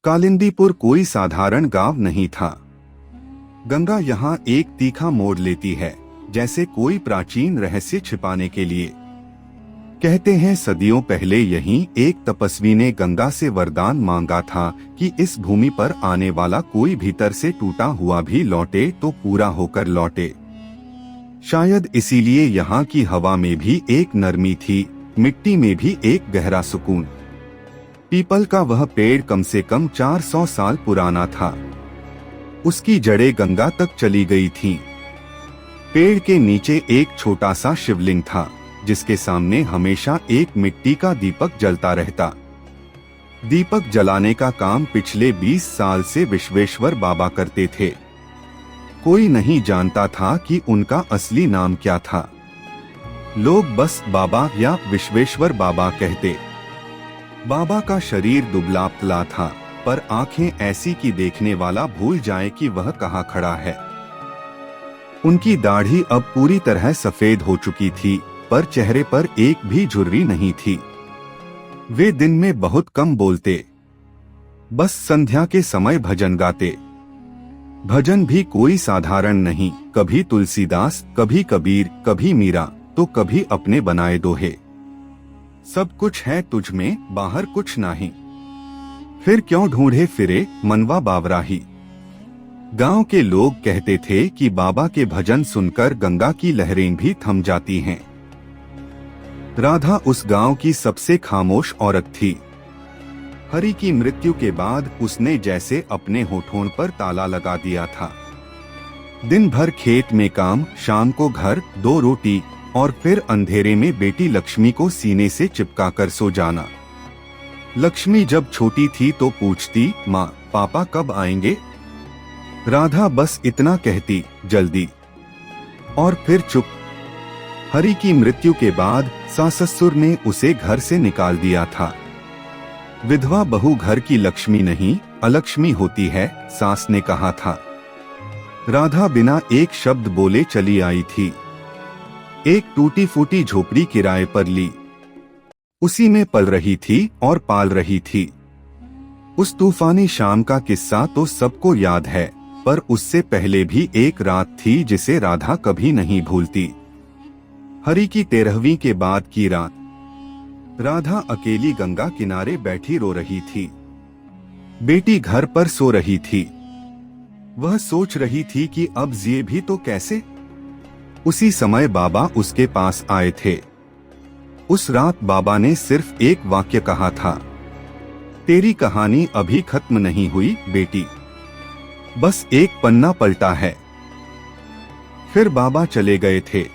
कालिंदीपुर कोई साधारण गांव नहीं था। गंगा यहाँ एक तीखा मोड़ लेती है, जैसे कोई प्राचीन रहस्य छिपाने के लिए। कहते हैं सदियों पहले यहीं एक तपस्वी ने गंगा से वरदान मांगा था कि इस भूमि पर आने वाला कोई भीतर से टूटा हुआ भी लौटे तो पूरा होकर लौटे। शायद इसीलिए यहाँ की हवा में भी एक नरमी थी, मिट्टी में भी एक गहरा सुकून। पीपल का वह पेड़ कम से कम 400 साल पुराना था। उसकी जड़ें गंगा तक चली गई थीं। पेड़ के नीचे एक छोटा सा शिवलिंग था, जिसके सामने हमेशा एक मिट्टी का दीपक जलता रहता। दीपक जलाने का काम पिछले 20 साल से विश्वेश्वर बाबा करते थे। कोई नहीं जानता था कि उनका असली नाम क्या था। लोग बस बाबा या विश्वेश्वर बाबा कहते। बाबा का शरीर दुबला पतला था, पर आंखें ऐसी कि देखने वाला भूल जाए कि वह कहाँ खड़ा है। उनकी दाढ़ी अब पूरी तरह सफेद हो चुकी थी, पर चेहरे पर एक भी झुर्री नहीं थी। वे दिन में बहुत कम बोलते, बस संध्या के समय भजन गाते। भजन भी कोई साधारण नहीं, कभी तुलसीदास, कभी कबीर, कभी मीरा, तो कभी अपने बनाए दोहे। सब कुछ है तुझ में, बाहर कुछ नहीं, फिर क्यों ढूंढे फिरे मनवा बावराही। गांव के लोग कहते थे कि बाबा के भजन सुनकर गंगा की लहरें भी थम जाती हैं। राधा उस गांव की सबसे खामोश औरत थी। हरि की मृत्यु के बाद उसने जैसे अपने होठों पर ताला लगा दिया था। दिन भर खेत में काम, शाम को घर, 2 रोटी और फिर अंधेरे में बेटी लक्ष्मी को सीने से चिपकाकर सो जाना। लक्ष्मी जब छोटी थी तो पूछती, माँ पापा कब आएंगे? राधा बस इतना कहती, जल्दी, और फिर चुप। हरि की मृत्यु के बाद सास ससुर ने उसे घर से निकाल दिया था। विधवा बहू घर की लक्ष्मी नहीं, अलक्ष्मी होती है, सास ने कहा था। राधा बिना एक शब्द बोले चली आई थी। एक टूटी फूटी झोपड़ी किराए पर ली, उसी में पल रही थी और पाल रही थी। उस तूफानी शाम का किस्सा तो सबको याद है, पर उससे पहले भी एक रात थी जिसे राधा कभी नहीं भूलती। हरि की 13वीं के बाद की रात। राधा अकेली गंगा किनारे बैठी रो रही थी। बेटी घर पर सो रही थी। वह सोच रही थी कि अब जिए भी तो कैसे। उसी समय बाबा उसके पास आए थे। उस रात बाबा ने सिर्फ एक वाक्य कहा था, तेरी कहानी अभी खत्म नहीं हुई बेटी, बस एक पन्ना पलटा है। फिर बाबा चले गए थे।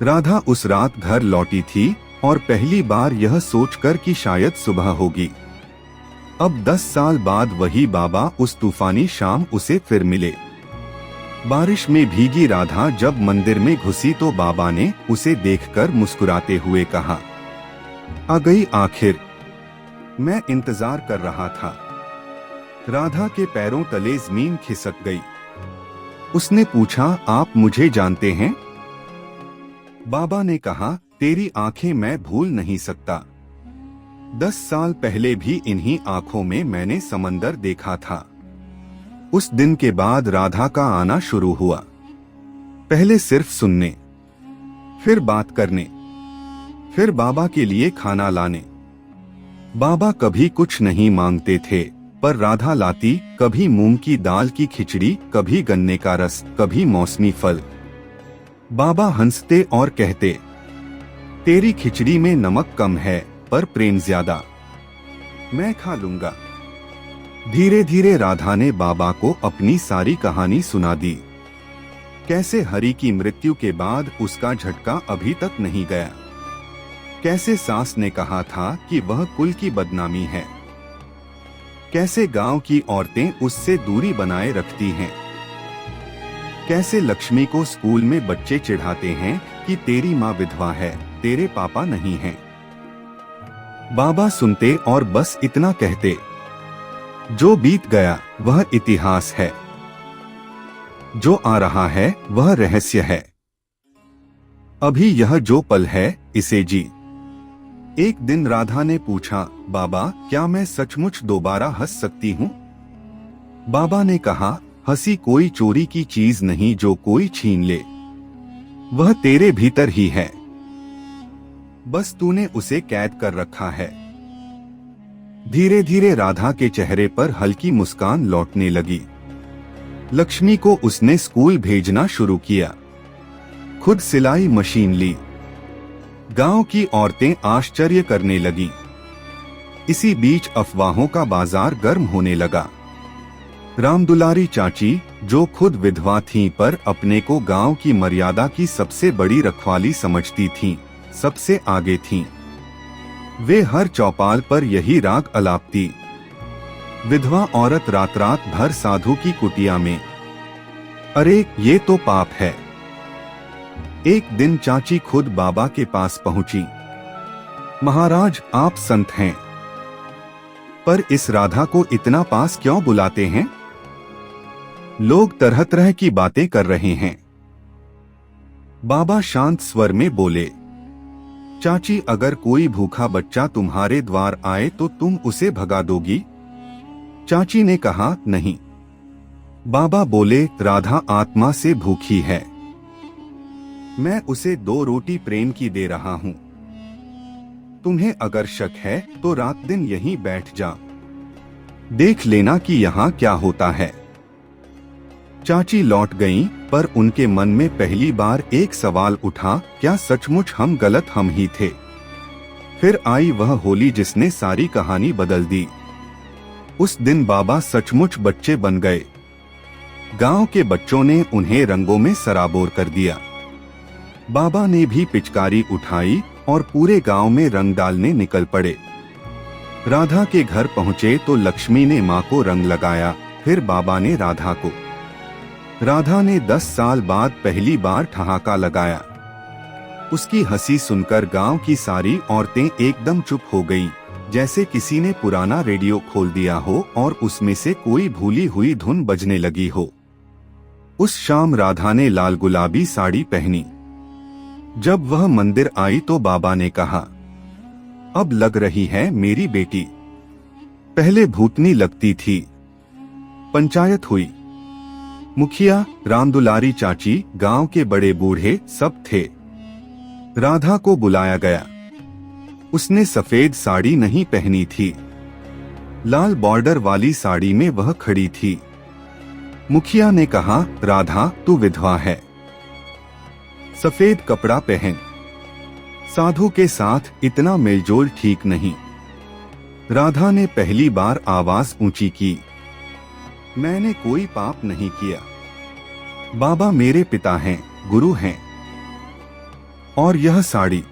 राधा उस रात घर लौटी थी और पहली बार यह सोचकर कि शायद सुबह होगी। अब 10 साल बाद वही बाबा उस तूफानी शाम उसे फिर मिले। बारिश में भीगी राधा जब मंदिर में घुसी तो बाबा ने उसे देखकर मुस्कुराते हुए कहा, आ गई आखिर, मैं इंतजार कर रहा था। राधा के पैरों तले जमीन खिसक गई। उसने पूछा, आप मुझे जानते हैं? बाबा ने कहा, तेरी आंखें मैं भूल नहीं सकता। 10 साल पहले भी इन्हीं आंखों में मैंने समंदर देखा था। उस दिन के बाद राधा का आना शुरू हुआ। पहले सिर्फ सुनने, फिर बात करने, फिर बाबा के लिए खाना लाने। बाबा कभी कुछ नहीं मांगते थे, पर राधा लाती, कभी मूंग की दाल की खिचड़ी, कभी गन्ने का रस, कभी मौसमी फल। बाबा हंसते और कहते, तेरी खिचड़ी में नमक कम है, पर प्रेम ज्यादा, मैं खा लूंगा। धीरे धीरे राधा ने बाबा को अपनी सारी कहानी सुना दी। कैसे हरि की मृत्यु के बाद उसका झटका अभी तक नहीं गया। कैसे सास ने कहा था कि वह कुल की बदनामी है। कैसे गांव की औरतें उससे दूरी बनाए रखती हैं। कैसे लक्ष्मी को स्कूल में बच्चे चिढ़ाते हैं कि तेरी माँ विधवा है, तेरे पापा नहीं हैं। बाबा सुनते और बस इतना कहते, जो बीत गया वह इतिहास है, जो आ रहा है वह रहस्य है। अभी यह जो पल है इसे जी। एक दिन राधा ने पूछा, बाबा क्या मैं सचमुच दोबारा हंस सकती हूँ? बाबा ने कहा, हंसी कोई चोरी की चीज नहीं जो कोई छीन ले, वह तेरे भीतर ही है, बस तूने उसे कैद कर रखा है। धीरे धीरे राधा के चेहरे पर हल्की मुस्कान लौटने लगी। लक्ष्मी को उसने स्कूल भेजना शुरू किया, खुद सिलाई मशीन ली। गांव की औरतें आश्चर्य करने लगीं। इसी बीच अफवाहों का बाजार गर्म होने लगा। रामदुलारी चाची, जो खुद विधवा थीं पर अपने को गांव की मर्यादा की सबसे बड़ी रखवाली समझती थीं, सबसे आगे थीं। वे हर चौपाल पर यही राग अलापती। विधवा औरत रात रात भर साधु की कुटिया में। अरे ये तो पाप है। एक दिन चाची खुद बाबा के पास पहुंची। महाराज आप संत हैं, पर इस राधा को इतना पास क्यों बुलाते हैं? लोग तरह तरह की बातें कर रहे हैं। बाबा शांत स्वर में बोले, चाची अगर कोई भूखा बच्चा तुम्हारे द्वार आए तो तुम उसे भगा दोगी? चाची ने कहा, नहीं। बाबा बोले, राधा आत्मा से भूखी है, मैं उसे 2 रोटी प्रेम की दे रहा हूं। तुम्हें अगर शक है तो रात दिन यहीं बैठ जा, देख लेना कि यहां क्या होता है। चाची लौट गईं, पर उनके मन में पहली बार एक सवाल उठा, क्या सचमुच हम गलत हम ही थे? फिर आई वह होली जिसने सारी कहानी बदल दी। उस दिन बाबा सचमुच बच्चे बन गए। गांव के बच्चों ने उन्हें रंगों में सराबोर कर दिया। बाबा ने भी पिचकारी उठाई और पूरे गांव में रंग डालने निकल पड़े। राधा के घर पहुंचे तो लक्ष्मी ने मां को रंग लगाया, फिर बाबा ने राधा को। राधा ने 10 साल बाद पहली बार ठहाका लगाया। उसकी हंसी सुनकर गांव की सारी औरतें एकदम चुप हो गईं, जैसे किसी ने पुराना रेडियो खोल दिया हो और उसमें से कोई भूली हुई धुन बजने लगी हो। उस शाम राधा ने लाल गुलाबी साड़ी पहनी। जब वह मंदिर आई तो बाबा ने कहा, अब लग रही है मेरी बेटी। पहले भूतनी लगती थी। पंचायत हुई। मुखिया, रामदुलारी चाची, गांव के बड़े बूढ़े सब थे। राधा को बुलाया गया। उसने सफेद साड़ी नहीं पहनी थी, लाल बॉर्डर वाली साड़ी में वह खड़ी थी। मुखिया ने कहा, राधा तू विधवा है, सफेद कपड़ा पहन। साधु के साथ इतना मेलजोल ठीक नहीं। राधा ने पहली बार आवाज ऊंची की, मैंने कोई पाप नहीं किया। बाबा मेरे पिता हैं, गुरु हैं। और यह साड़ी,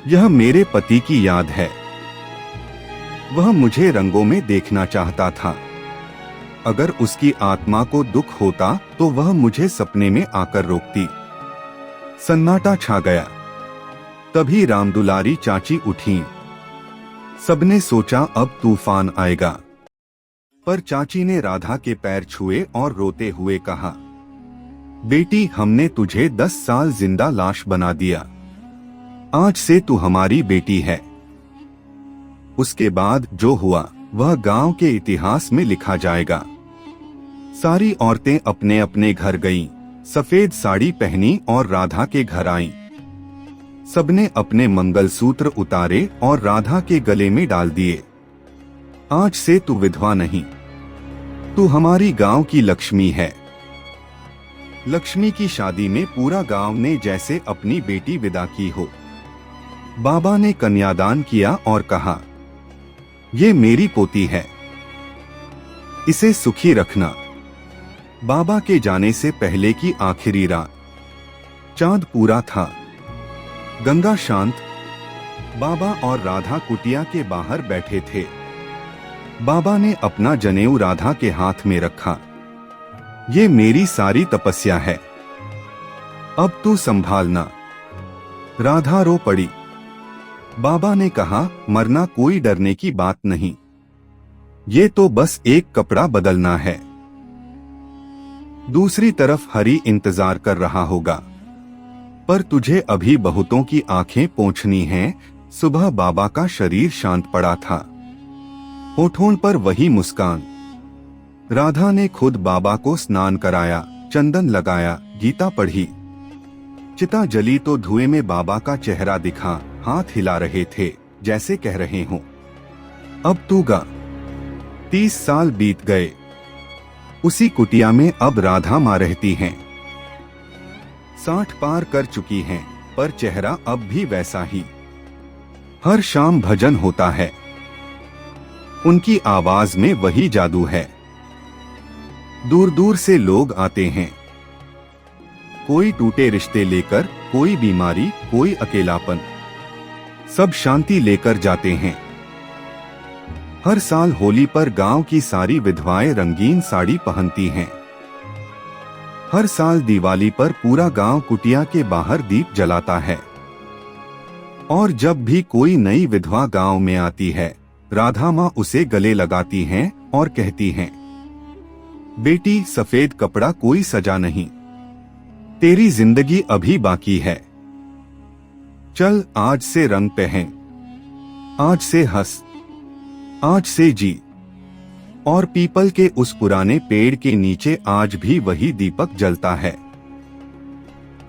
यह मेरे पति की याद है। वह मुझे रंगों में देखना चाहता था। अगर उसकी आत्मा को दुख होता तो वह मुझे सपने में आकर रोकती। सन्नाटा छा गया। तभी रामदुलारी चाची उठी। सबने सोचा अब तूफान आएगा, पर चाची ने राधा के पैर छुए और रोते हुए कहा, बेटी हमने तुझे 10 साल जिंदा लाश बना दिया, आज से तू हमारी बेटी है। उसके बाद जो हुआ वह गांव के इतिहास में लिखा जाएगा। सारी औरतें अपने अपने घर गईं, सफेद साड़ी पहनी और राधा के घर आईं। सबने अपने मंगलसूत्र उतारे और राधा के गले में डाल दिए। आज से तू विधवा नहीं, तू हमारी गांव की लक्ष्मी है। लक्ष्मी की शादी में पूरा गांव ने जैसे अपनी बेटी विदा की हो। बाबा ने कन्यादान किया और कहा, ये मेरी पोती है, इसे सुखी रखना। बाबा के जाने से पहले की आखिरी रात। चांद पूरा था, गंगा शांत। बाबा और राधा कुटिया के बाहर बैठे थे। बाबा ने अपना जनेऊ राधा के हाथ में रखा। ये मेरी सारी तपस्या है, अब तू संभालना। राधा रो पड़ी। बाबा ने कहा, मरना कोई डरने की बात नहीं, ये तो बस एक कपड़ा बदलना है। दूसरी तरफ हरि इंतजार कर रहा होगा, पर तुझे अभी बहुतों की आंखें पोंछनी हैं, सुबह बाबा का शरीर शांत पड़ा था, होठों पर वही मुस्कान। राधा ने खुद बाबा को स्नान कराया, चंदन लगाया, गीता पढ़ी। चिता जली तो धुएं में बाबा का चेहरा दिखा, हाथ हिला रहे थे जैसे कह रहे हों, अब तू गा। 30 साल बीत गए। उसी कुटिया में अब राधा माँ रहती हैं। 60 पार कर चुकी हैं, पर चेहरा अब भी वैसा ही। हर शाम भजन होता है, उनकी आवाज में वही जादू है। दूर दूर से लोग आते हैं, कोई टूटे रिश्ते लेकर, कोई बीमारी, कोई अकेलापन, सब शांति लेकर जाते हैं। हर साल होली पर गांव की सारी विधवाएं रंगीन साड़ी पहनती हैं। हर साल दिवाली पर पूरा गांव कुटिया के बाहर दीप जलाता है। और जब भी कोई नई विधवा गांव में आती है, राधा माँ उसे गले लगाती हैं और कहती हैं, बेटी सफेद कपड़ा कोई सजा नहीं, तेरी जिंदगी अभी बाकी है। चल आज से रंग पहन, आज से हंस, आज से जी। और पीपल के उस पुराने पेड़ के नीचे आज भी वही दीपक जलता है।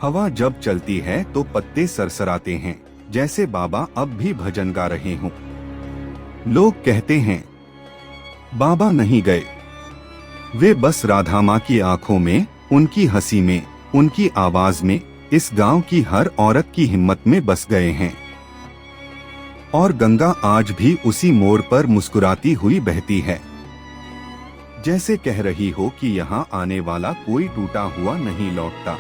हवा जब चलती है तो पत्ते सरसराते हैं, जैसे बाबा अब भी भजन गा रहे हों। लोग कहते हैं बाबा नहीं गए, वे बस राधा माँ की आंखों में, उनकी हंसी में, उनकी आवाज में, इस गांव की हर औरत की हिम्मत में बस गए हैं। और गंगा आज भी उसी मोड़ पर मुस्कुराती हुई बहती है, जैसे कह रही हो कि यहाँ आने वाला कोई टूटा हुआ नहीं लौटता।